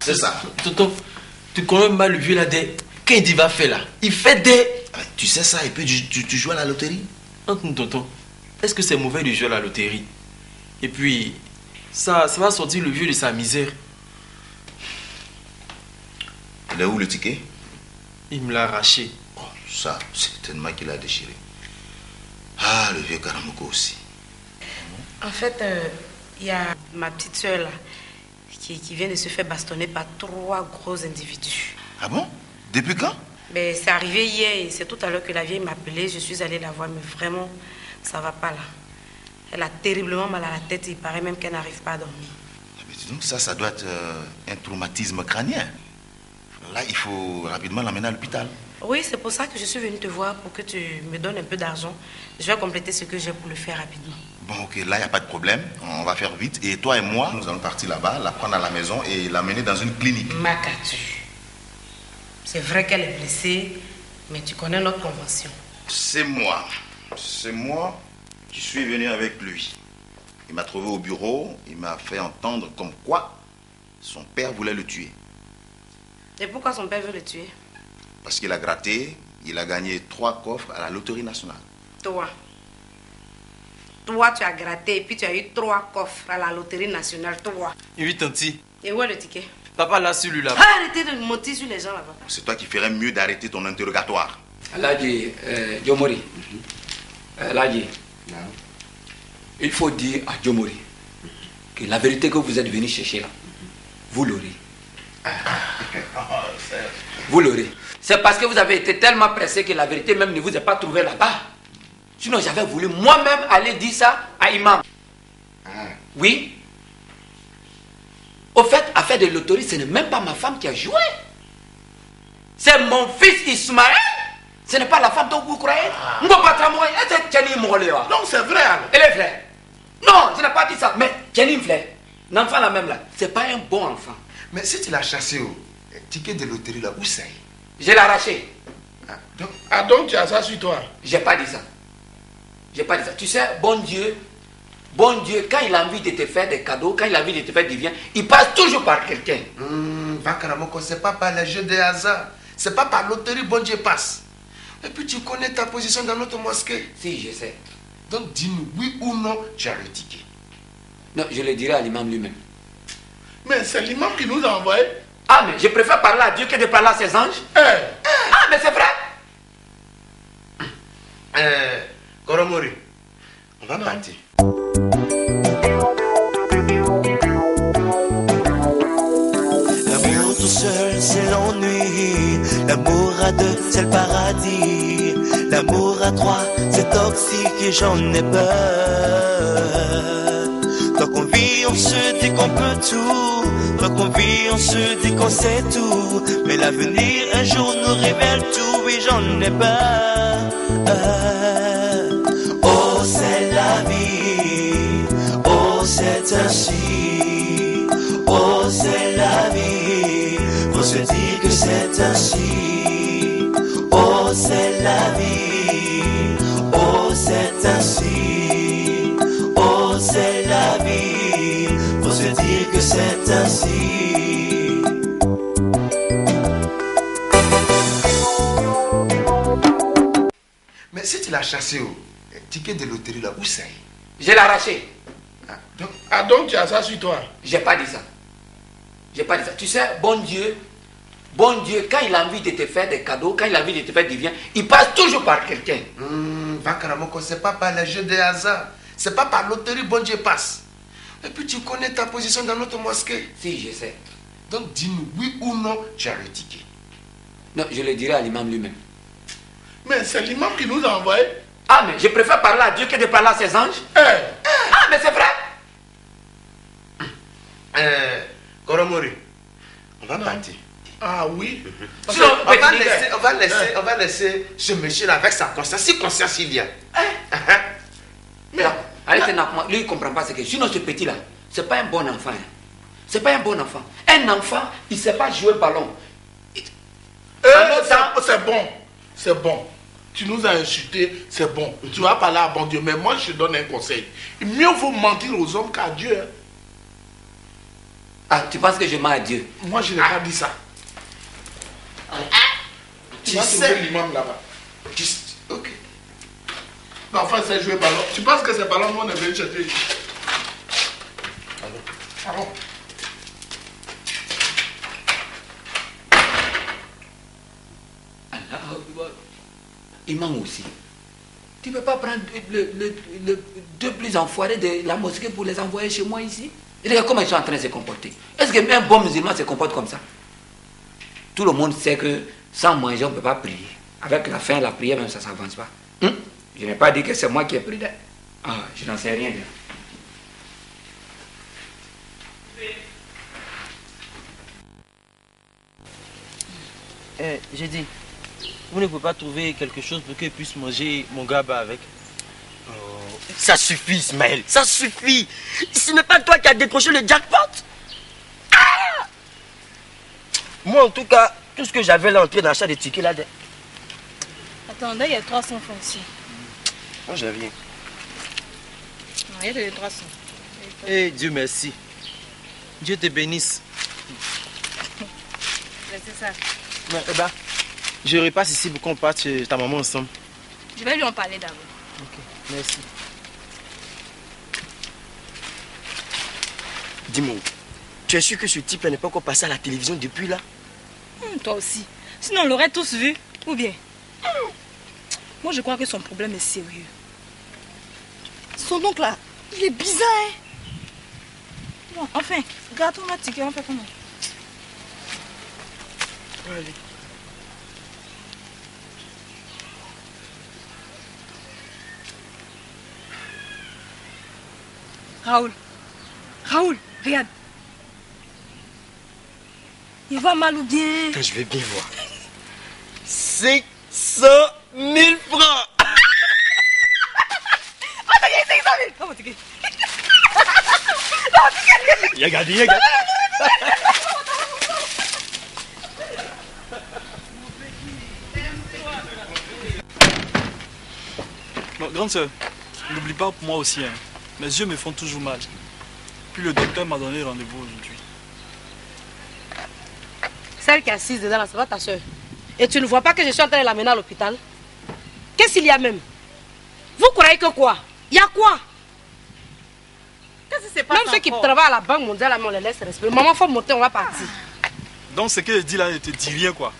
C'est ça. Tonton, tu connais mal le vieux là des... Qu'est-ce qu'il va faire là? Il fait des... Tu sais ça et puis tu joues à la loterie? Tonton, est-ce que c'est mauvais de jouer à la loterie? Et puis, ça va sortir le vieux de sa misère. Il est où le ticket? Il me l'a arraché. Oh, ça, c'est tellement qu'il a déchiré. Ah, le vieux Karamoko aussi. En fait, il y a ma petite soeur là, qui vient de se faire bastonner par 3 gros individus. Ah bon? Depuis quand? Mais c'est arrivé hier et c'est tout à l'heure que la vieille m'a appelé. Je suis allée la voir, mais vraiment, ça va pas là. Elle a terriblement mal à la tête et il paraît même qu'elle n'arrive pas à dormir. Mais dis donc, ça doit être un traumatisme crânien. Là, il faut rapidement l'emmener à l'hôpital. Oui, c'est pour ça que je suis venue te voir, pour que tu me donnes un peu d'argent. Je vais compléter ce que j'ai pour le faire rapidement. Bon, ok, là, il n'y a pas de problème. On va faire vite. Et toi et moi, nous allons partir là-bas, la prendre à la maison et l'amener dans une clinique. Macatu. C'est vrai qu'elle est blessée, mais tu connais notre convention. C'est moi. C'est moi qui suis venu avec lui. Il m'a trouvé au bureau. Il m'a fait entendre comme quoi son père voulait le tuer. Et pourquoi son père veut le tuer? Parce qu'il a gratté, il a gagné 3 coffres à la loterie nationale. Toi, tu as gratté et puis tu as eu 3 coffres à la loterie nationale, toi. Oui, tanti. Et où est le ticket? Papa l'a su lui là. Arrêtez de mentir sur les gens là-bas. C'est toi qui ferais mieux d'arrêter ton interrogatoire. Aladji, Diomori. Aladji, il faut dire à Diomori que la vérité que vous êtes venu chercher là, vous l'aurez. Vous l'aurez. C'est parce que vous avez été tellement pressé que la vérité même ne vous est pas trouvée là-bas. Sinon, j'avais voulu moi-même aller dire ça à Imam. Oui. Au fait, affaire de loterie, ce n'est même pas ma femme qui a joué. C'est mon fils Ismaël. Ce n'est pas la femme dont vous croyez. Non, c'est vrai alors. Elle est vraie. Non, je n'ai pas dit ça. Mais Kenny Flay, l'enfant là même là, c'est pas un bon enfant. Mais si tu l'as chassé au ticket de loterie là, où c'est? Je l'ai arraché. Donc tu as ça sur toi? J'ai pas dit ça. J'ai pas dit ça. Tu sais, bon Dieu, quand il a envie de te faire des cadeaux, quand il a envie de te faire du bien, il passe toujours par quelqu'un. Vakaramoko, c'est pas par les jeux de hasard. C'est pas par loterie, bon Dieu passe. Et puis tu connais ta position dans notre mosquée. Si, je sais. Donc dis-nous, oui ou non, tu as le ticket? Non, je le dirai à l'imam lui-même. Mais c'est l'imam qui nous a envoyé. Ah, mais je préfère parler à Dieu que de parler à ses anges. Ah, mais c'est vrai. Koromori, on va partir. L'amour tout seul, c'est l'ennui. L'amour à deux, c'est le paradis. L'amour à 3, c'est toxique et j'en ai peur. Tant qu'on vit, on se dit qu'on peut tout. Tant qu'on vit, on se dit qu'on sait tout. Mais l'avenir, un jour, nous révèle tout et j'en ai peur. Oh, c'est la vie. Oh, c'est ainsi. Oh, c'est la vie. Faut se dire que c'est ainsi. Oh, c'est la vie. Oh, c'est ainsi. Oh, c'est la vie. Faut se dire que c'est ainsi. Mais si tu l'as chassé au ticket de loterie là, où c'est? Je l'ai arraché. Donc tu as ça sur toi? J'ai pas dit ça. J'ai pas dit ça. Tu sais, bon Dieu, quand il a envie de te faire des cadeaux, quand il a envie de te faire du bien, il passe toujours par quelqu'un. Vakaramoko, c'est pas par les jeux de hasard. C'est pas par loterie, bon Dieu passe. Et puis tu connais ta position dans notre mosquée. Si, je sais. Donc dis-nous, oui ou non, tu as le ticket? Non, je le dirai à l'imam lui-même. Mais c'est l'imam qui nous a envoyé. Ah, mais je préfère parler à Dieu que de parler à ses anges. Ah, mais c'est vrai. Koromori, on va partir. Ah oui. Sinon, on va laisser ce monsieur là avec sa conscience, si conscience il y a. Allez, lui il comprend pas ce que. Sinon, ce petit là, c'est pas un bon enfant. C'est pas un bon enfant. Un enfant, il sait pas jouer ballon. C'est bon. C'est bon. Tu nous as insultés, c'est bon. Tu vas parler à bon Dieu. Mais moi, je te donne un conseil. Mieux vaut mentir aux hommes qu'à Dieu. Ah, tu penses que je mens à Dieu? Moi, je n'ai pas dit ça. Tu vas trouver l'imam là-bas. Ok. Mais enfin, c'est jouer ballon. Tu penses que c'est ballon, nous on est venu chercher ici? Allons. Imam aussi. Tu ne peux pas prendre le deux plus enfoirés de la mosquée pour les envoyer chez moi ici? Regarde comment ils sont en train de se comporter. Est-ce qu'un bon musulman se comporte comme ça? Tout le monde sait que sans manger, on ne peut pas prier. Avec la faim, la prière, même ça ne s'avance pas. Je n'ai pas dit que c'est moi qui ai pris. Ah, je n'en sais rien. J'ai dit, vous ne pouvez pas trouver quelque chose pour qu'il puisse manger mon gaba avec? Oh, ça suffit, Ismaël, ça suffit. Ce n'est pas toi qui as décroché le jackpot. Ah! Moi, en tout cas, tout ce que j'avais là entré dans l'achat des tickets là. Attendez, il y a 300 francs ici. Moi, j'ai rien. Non, il y a les 300. Eh, Dieu merci. Dieu te bénisse. Laissez ça. Mais, eh ben, je repasse ici pour qu'on parte chez ta maman ensemble. Je vais lui en parler d'abord. Ok, merci. Dis-moi, tu es sûr que ce type-là n'est pas encore passé à la télévision depuis là? Toi aussi. Sinon, on l'aurait tous vu. Ou bien? Moi, je crois que son problème est sérieux. Son oncle là, il est bizarre. Hein? Bon, enfin, regarde ton ticket, on fait comment? Allez. Raoul, regarde. Il va mal ou bien? Quand je vais bien voir. 500 000 francs. Regarde. Bon, grande soeur, n'oublie pas pour moi aussi, hein. Mes yeux me font toujours mal. Puis le docteur m'a donné rendez-vous aujourd'hui. Celle qui est assise dedans, c'est pas ta soeur. Et tu ne vois pas que je suis en train de l'amener à l'hôpital? Qu'est-ce qu'il y a même? Vous croyez que quoi? Il y a quoi? Qu'est-ce qui se passe? Même ceux qui travaillent à la Banque mondiale, on les laisse respirer. Maman, faut monter, on va partir. Donc ce que je dis là ne te dit rien, quoi.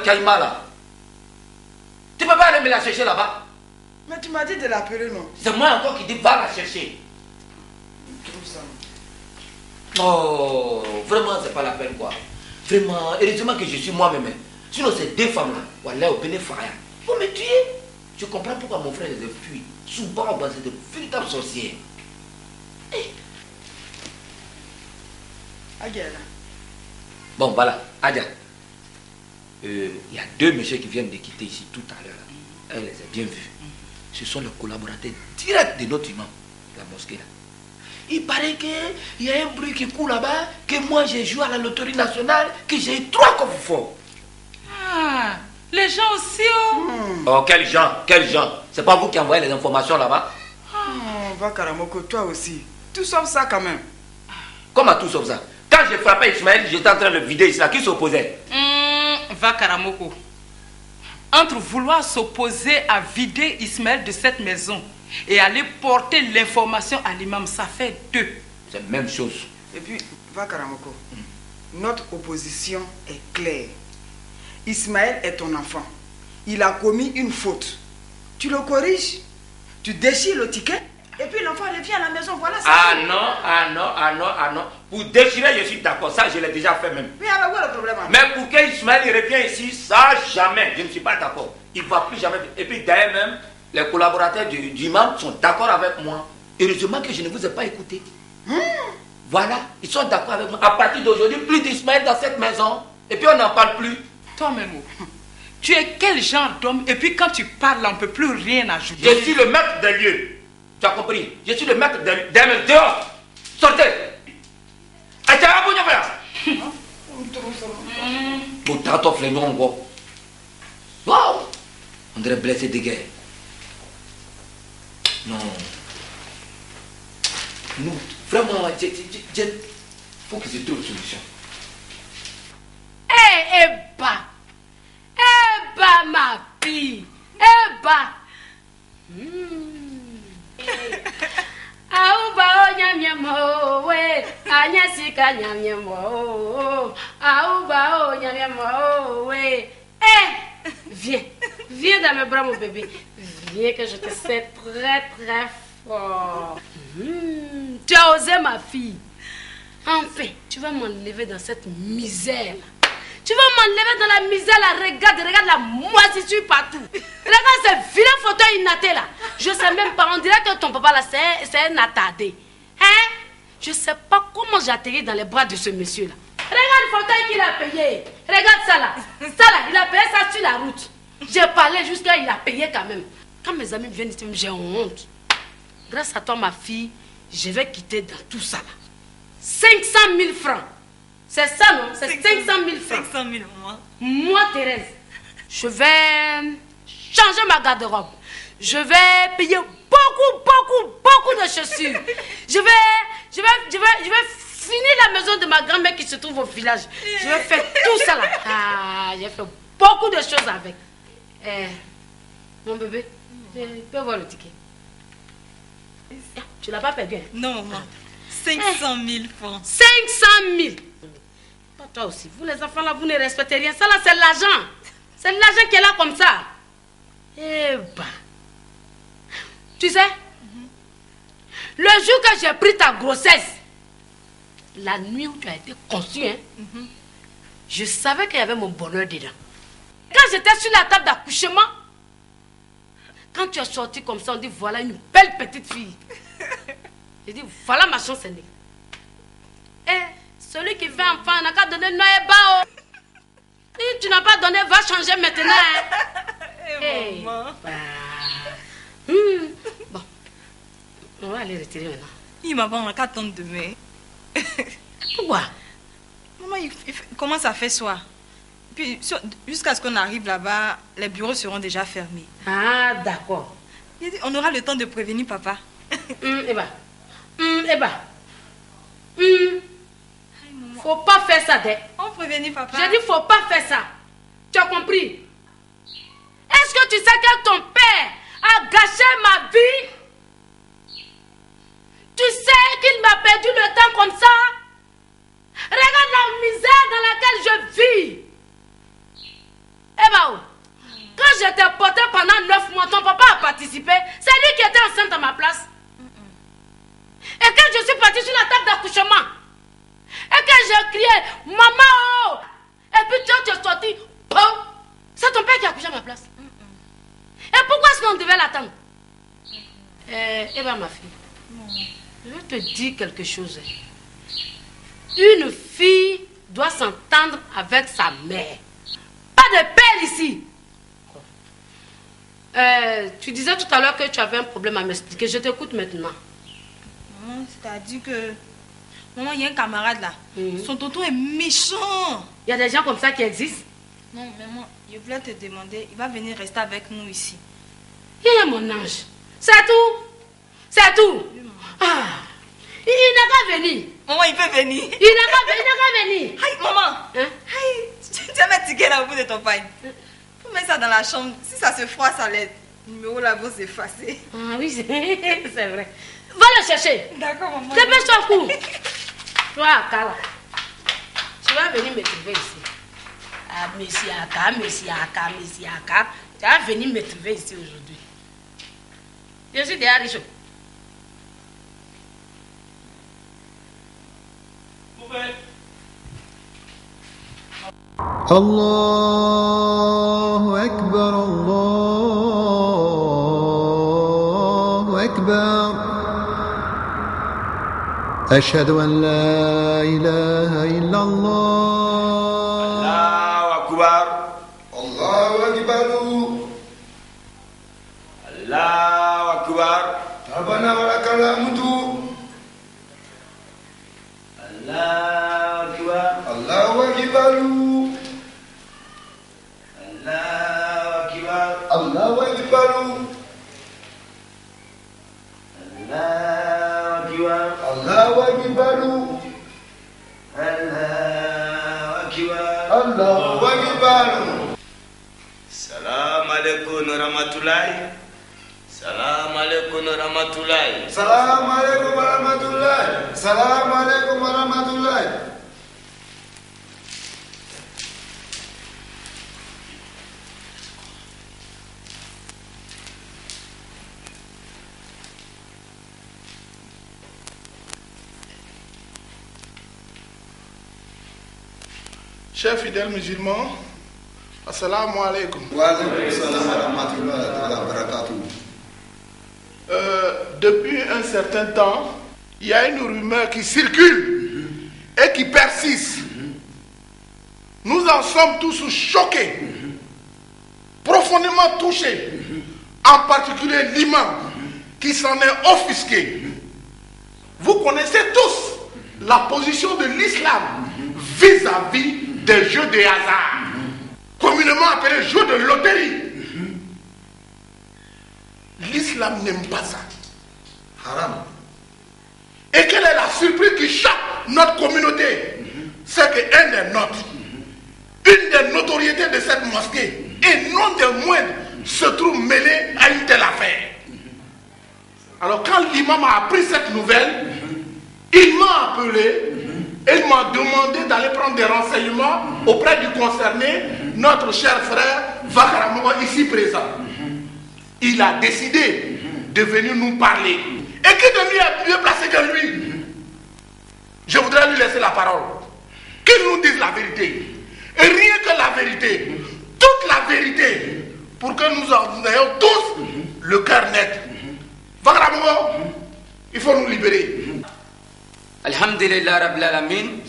Caïma là. Tu peux pas aller me la chercher là-bas? Mais tu m'as dit de l'appeler, non? C'est moi encore qui dis va la chercher. Oh, vraiment, c'est pas la peine quoi. Vraiment, heureusement que je suis moi-même. Sinon, ces deux femmes-là, voilà, au bénéfice, vous me tuer. Je comprends pourquoi mon frère les a fui. Souvent, c'est de véritables sorcières. Adia. Bon, voilà, Adia. Il y a deux messieurs qui viennent de quitter ici tout à l'heure. Elle les a bien vus. Ce sont les collaborateurs directs de notre imam, la mosquée là. Il paraît qu'il y a un bruit qui court là-bas, que moi j'ai joué à la loterie nationale, que j'ai eu 3 coffres forts. Ah, les gens aussi, oh. Oh, quels gens? C'est pas vous qui envoyez les informations là-bas? Va Karamoko, toi aussi. Tout sauf ça quand même. Comment tout sauf ça? Quand j'ai frappé Ismaël, j'étais en train de le vider ici là. Qui s'opposait? Va Karamoko. Entre vouloir s'opposer à vider Ismaël de cette maison et aller porter l'information à l'imam, ça fait 2. C'est la même chose. Et puis, va Karamoko. Notre opposition est claire. Ismaël est ton enfant. il a commis une faute. Tu le corriges, tu déchires le ticket, et puis l'enfant revient à la maison. Voilà ça. Ah non. Pour déchirer, je suis d'accord. Ça, je l'ai déjà fait même. Mais alors, où est le problème? Mais pour qu'Ismaël revienne ici, ça, jamais. Je ne suis pas d'accord. Il ne va plus jamais. Et puis d'ailleurs même, les collaborateurs du imam sont d'accord avec moi. Heureusement que je ne vous ai pas écouté. Voilà, ils sont d'accord avec moi. À partir d'aujourd'hui, plus d'Ismaël dans cette maison. Et puis on n'en parle plus. Toi-même, tu es quel genre d'homme? Et puis quand tu parles, on ne peut plus rien ajouter. Je suis le maître des lieux. Tu as compris? Je suis le maître des lieux. Dehors. Sortez. Wow. On dirait blessé de guerre. Non. Nous, vraiment, faut que je trouve une solution. Eba, ma fille. Eba. Aouba, nyam we. Anyasika, nyam Aouba, nyam we. Viens dans mes bras, mon bébé. Viens que je te serre très fort. Tu as osé, ma fille. Enfin, tu vas m'enlever dans cette misère. Tu vas m'enlever dans la misère là. Regarde la moisissure partout. Regarde ce vilain fauteuil innaté là. Je sais même pas, on dirait que ton papa là c'est un attardé. Hein? Je sais pas comment j'ai atterri dans les bras de ce monsieur là. Regarde le fauteuil qu'il a payé. Regarde ça là. Ça là, il a payé ça sur la route. J'ai parlé jusqu'à il a payé quand même. Quand mes amis viennent ici, j'ai honte. Grâce à toi, ma fille, je vais quitter dans tout ça là. 500 000 francs. C'est ça, non? C'est 500 000 francs. 500 000, moi. Moi, Thérèse, je vais changer ma garde-robe. Je vais payer beaucoup de chaussures. Je vais finir la maison de ma grand-mère qui se trouve au village. Je vais faire tout ça là. Ah, j'ai fait beaucoup de choses avec. Mon bébé, tu peux voir le ticket. Tu l'as pas perdu, hein? Non, maman. 500 000 francs. 500 000. Pas toi aussi. Vous les enfants là, vous ne respectez rien. Ça là, c'est l'argent. C'est l'argent qui est là comme ça. Eh ben. Tu sais, le jour que j'ai pris ta grossesse, la nuit où tu as été conçue, hein, je savais qu'il y avait mon bonheur dedans. Quand j'étais sur la table d'accouchement, quand tu es sorti comme ça, on dit voilà une belle petite fille. J'ai dit voilà ma chance aînée. Eh, celui qui fait enfant n'a qu'à donner noyer bas. Si tu n'as pas donné, va changer maintenant. Hein. Maman. Bon, on va aller retirer maintenant. Maman, on n'a qu'à attendre demain. Pourquoi? Maman, il commence à faire soir. Puis, jusqu'à ce qu'on arrive là-bas, les bureaux seront déjà fermés. Ah, d'accord. On aura le temps de prévenir papa. Faut pas faire ça, dès. On prévenir papa. J'ai dit, faut pas faire ça. Tu as compris? Est-ce que tu sais que ton père a gâché ma vie? Tu sais qu'il m'a perdu le temps comme ça? Regarde la misère dans laquelle je vis. Quand j'étais portée pendant 9 mois, ton papa a participé. C'est lui qui était enceinte à ma place. Et quand je suis partie sur la table d'accouchement, et que j'ai crié, maman, et puis tu es sorti, c'est ton père qui a accouché à ma place. Et pourquoi est-ce qu'on devait l'attendre? Ma fille, je vais te dire quelque chose. Une fille doit s'entendre avec sa mère. Pas de père ici. Tu disais tout à l'heure que tu avais un problème à m'expliquer. Je t'écoute maintenant. Maman, c'est-à-dire que... Maman, il y a un camarade là. Son tonton est méchant. Il y a des gens comme ça qui existent? Non, maman, je voulais te demander. Il va venir rester avec nous ici. Il est mon ange. C'est tout. C'est tout. Ah. Il n'a qu'à venir. Maman, il peut venir. Il n'a qu'à venir. Aïe, maman. Tu as mis un ticket là au bout de ton paille. Faut mettre ça dans la chambre. Si ça se froisse, ça les numéros là vont s'effacer. Ah oui, c'est vrai. Va le chercher. D'accord, maman. Dépêche-toi au cou. Toi, Kala. Tu vas venir me trouver ici. Ah, Messie Aka. Tu vas venir me trouver ici aujourd'hui. Je suis déjà riche. الله أكبر الله أكبر أشهد أن لا إله إلا الله الله أكبر الله أكبر الله أكبر ربنا ولك الحمد الله أكبر الله أكبر الله أكبر الله أكبر الله أكبر السلام عليكم ورحمة الله السلام عليكم ورحمة الله السلام عليكم ورحمة الله السلام عليكم ورحمة الله. Chers fidèles musulmans, assalamu alaikum. Depuis un certain temps, il y a une rumeur qui circule et qui persiste. Nous en sommes tous choqués, profondément touchés, en particulier l'imam qui s'en est offusqué. Vous connaissez tous la position de l'islam vis-à-vis des jeux de hasard, communément appelés jeux de loterie. L'islam n'aime pas ça. Haram. Et quelle est la surprise qui choque notre communauté? C'est qu'un des nôtres, une des notoriétés de cette mosquée, et non des moindres, se trouve mêlé à une telle affaire. Alors quand l'imam a appris cette nouvelle, il m'a appelé. Il m'a demandé d'aller prendre des renseignements auprès du concerné, notre cher frère Vakaramogo, ici présent. Il a décidé de venir nous parler. Et qui de lui est mieux placé que lui? Je voudrais lui laisser la parole. Qu'il nous dise la vérité. Et rien que la vérité. Toute la vérité. Pour que nous en ayons tous le cœur net. Vakaramogo, il faut nous libérer. Alhamdulillah Rabbil Alamin.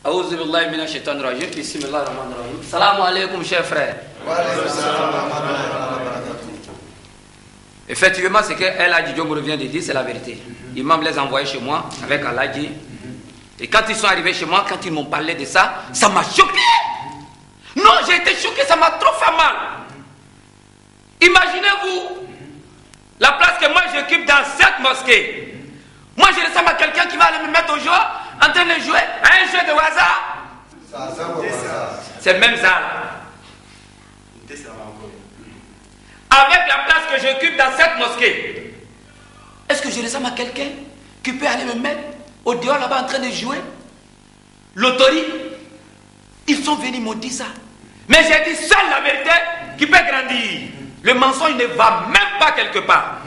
A'udhu billahi minash shaitanir rajim. Bismillahir rahmanir rahim. Salam alaikum, chers frères. Effectivement, ce que El Hadji Diongo vient de dire, c'est la vérité. Imam les a envoyés chez moi avec El Hadji. Et quand ils sont arrivés chez moi, quand ils m'ont parlé de ça, ça m'a choqué. Non, j'ai été choqué, ça m'a trop fait mal. Imaginez-vous la place que moi j'occupe dans cette mosquée. Moi, je ressemble à quelqu'un qui va aller me mettre au jeu, en train de jouer à un jeu de hasard. C'est même ça. Avec la place que j'occupe dans cette mosquée, est-ce que je ressemble à quelqu'un qui peut aller me mettre au dehors là-bas en train de jouer loterie? Ils sont venus me dire ça. Mais j'ai dit seule la vérité qui peut grandir. Le mensonge ne va même pas quelque part.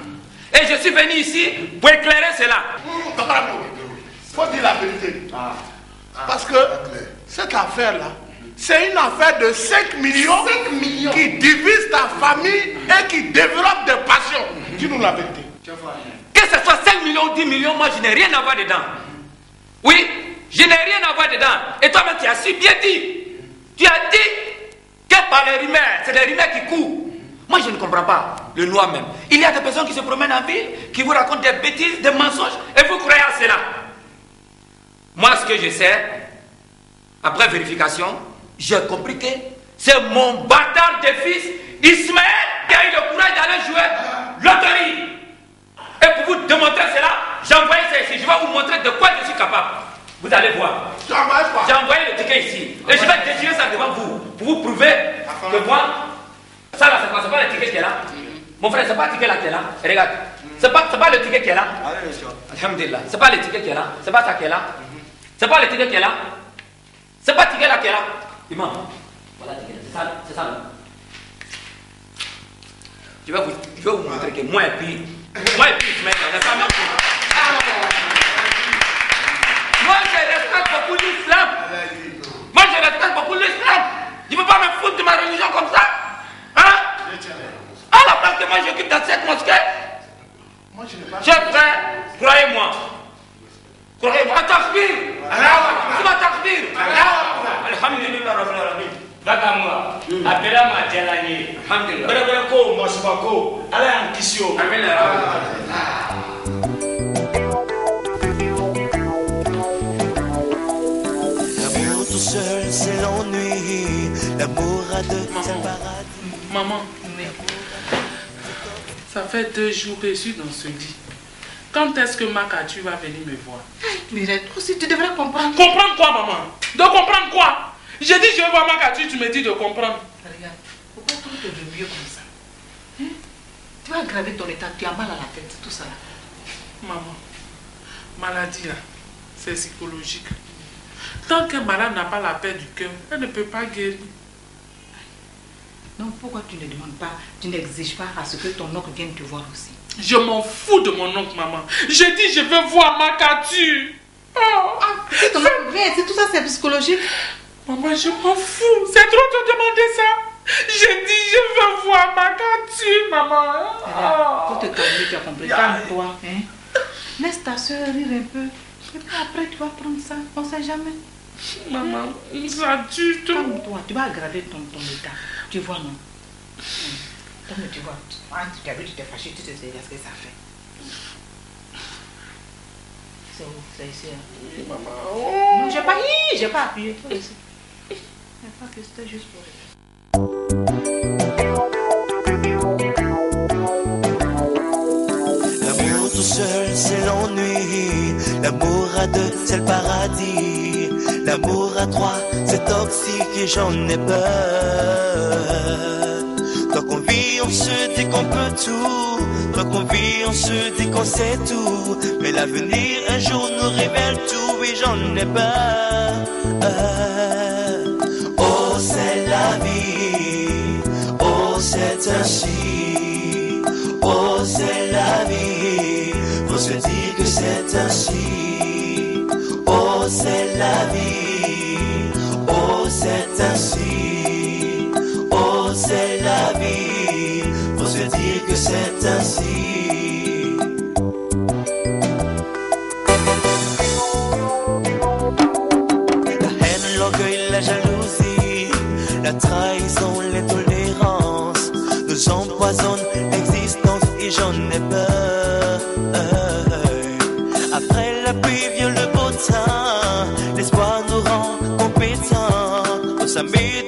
Et je suis venu ici pour éclairer cela. Il faut dire la vérité. Parce que cette affaire-là, c'est une affaire de 5 millions qui divise ta famille et qui développe des passions. Dis-nous la vérité. Que ce soit 5 millions ou 10 millions, moi je n'ai rien à voir dedans. Oui, je n'ai rien à voir dedans. Et toi-même tu as si bien dit. Tu as dit que par les rumeurs, c'est des rumeurs qui courent. Moi je ne comprends pas le noir même. Il y a des personnes qui se promènent en ville, qui vous racontent des bêtises, des mensonges, et vous croyez à cela. Moi ce que je sais, après vérification, j'ai compris que c'est mon bâtard de fils, Ismaël, qui a eu le courage d'aller jouer loterie. Et pour vous démontrer cela, j'ai envoyé ça ici. Je vais vous montrer de quoi je suis capable. Vous allez voir. J'ai envoyé le ticket ici. Et je vais déchirer ça devant vous, pour vous prouver que moi, ça là, c'est pas le ticket qui est là. Mon frère, c'est pas le ticket là qui est là. Et regarde, c'est pas le ticket qui est là. Alhamdulillah. C'est pas le ticket qui est là. C'est pas ça qui est là. C'est pas le ticket qui est là. C'est pas le ticket là qui est là. Imam, voilà le ticket. C'est ça là. Je vais vous montrer que moi et puis Ismaël, on n'est pas même chose. Moi, je respecte beaucoup l'islam. Moi, je respecte beaucoup l'islam. Tu ne peux pas me foutre de ma religion comme ça. Hein? À la place que moi, j'occupe dans cette mosquée. Chers frères, croyez-moi. Croyez-moi. Takbir. Takbir. Alhamdulillah Rabbil Alamin. Vagamwa, appela ma Djalani. Alhamdulillah. Breko, Masubako, Alain Kissio. Amen. L'amour tout seul, c'est l'ennui. L'amour à deux, c'est le paradis. Maman, ça fait 2 jours que je suis dans ce lit. Quand est-ce que Makatu va venir me voir? Mireille, aussi tu devrais comprendre. Comprendre quoi, maman? De comprendre quoi? J'ai dit je vais voir Makatu, tu me dis de comprendre. Regarde, pourquoi tout te veut mieux comme ça? Hein? Tu vas aggraver ton état, tu as mal à la tête, tout ça là. Maman, maladie là, c'est psychologique. Tant qu'un malade n'a pas la paix du cœur, elle ne peut pas guérir. Donc pourquoi tu ne demandes pas, tu n'exiges pas à ce que ton oncle vienne te voir aussi? Je m'en fous de mon oncle, maman. J'ai dit je veux voir Makatu. Oh. Si ton oncle vient, c'est tout ça, c'est psychologique. Maman, je m'en fous. C'est trop te demander ça. J'ai dit je veux voir Makatu, maman. Pour te calmer, tu as compris. Calme-toi. Hein? Laisse ta soeur rire un peu. Et puis après, tu vas prendre ça. On ne sait jamais. Maman, ça tue tout. Calme-toi. Tu vas aggraver ton état. Tu vois, non? Donc, tu vois. Tu as vu, tu t'es fâché, tu te sais ce que ça fait. C'est où? C'est ici. Hein? Maman. Non, j'ai pas appuyé. Il n'y a pas que c'était juste pour elle. L'amour tout seul, c'est l'ennui. L'amour à deux, c'est le paradis. L'amour à trois, c'est toxique et j'en ai peur. Quand on vit, on se dit qu'on peut tout. Quand on vit, on se dit qu'on sait tout. Mais l'avenir un jour nous révèle tout et j'en ai peur. Oh, c'est la vie. Oh, c'est ainsi. Oh, c'est la vie. Faut se dire que c'est ainsi. Oh, c'est la vie. Oh, c'est ainsi. Oh, c'est la vie. Faut se dire que c'est ainsi. La haine, l'orgueil, la jalousie, la trahison, l'intolérance nous empoisonnent l'existence et j'en ai peur. Après la pluie vient le beau temps, l'espoir nous rend compétents. On s'amuse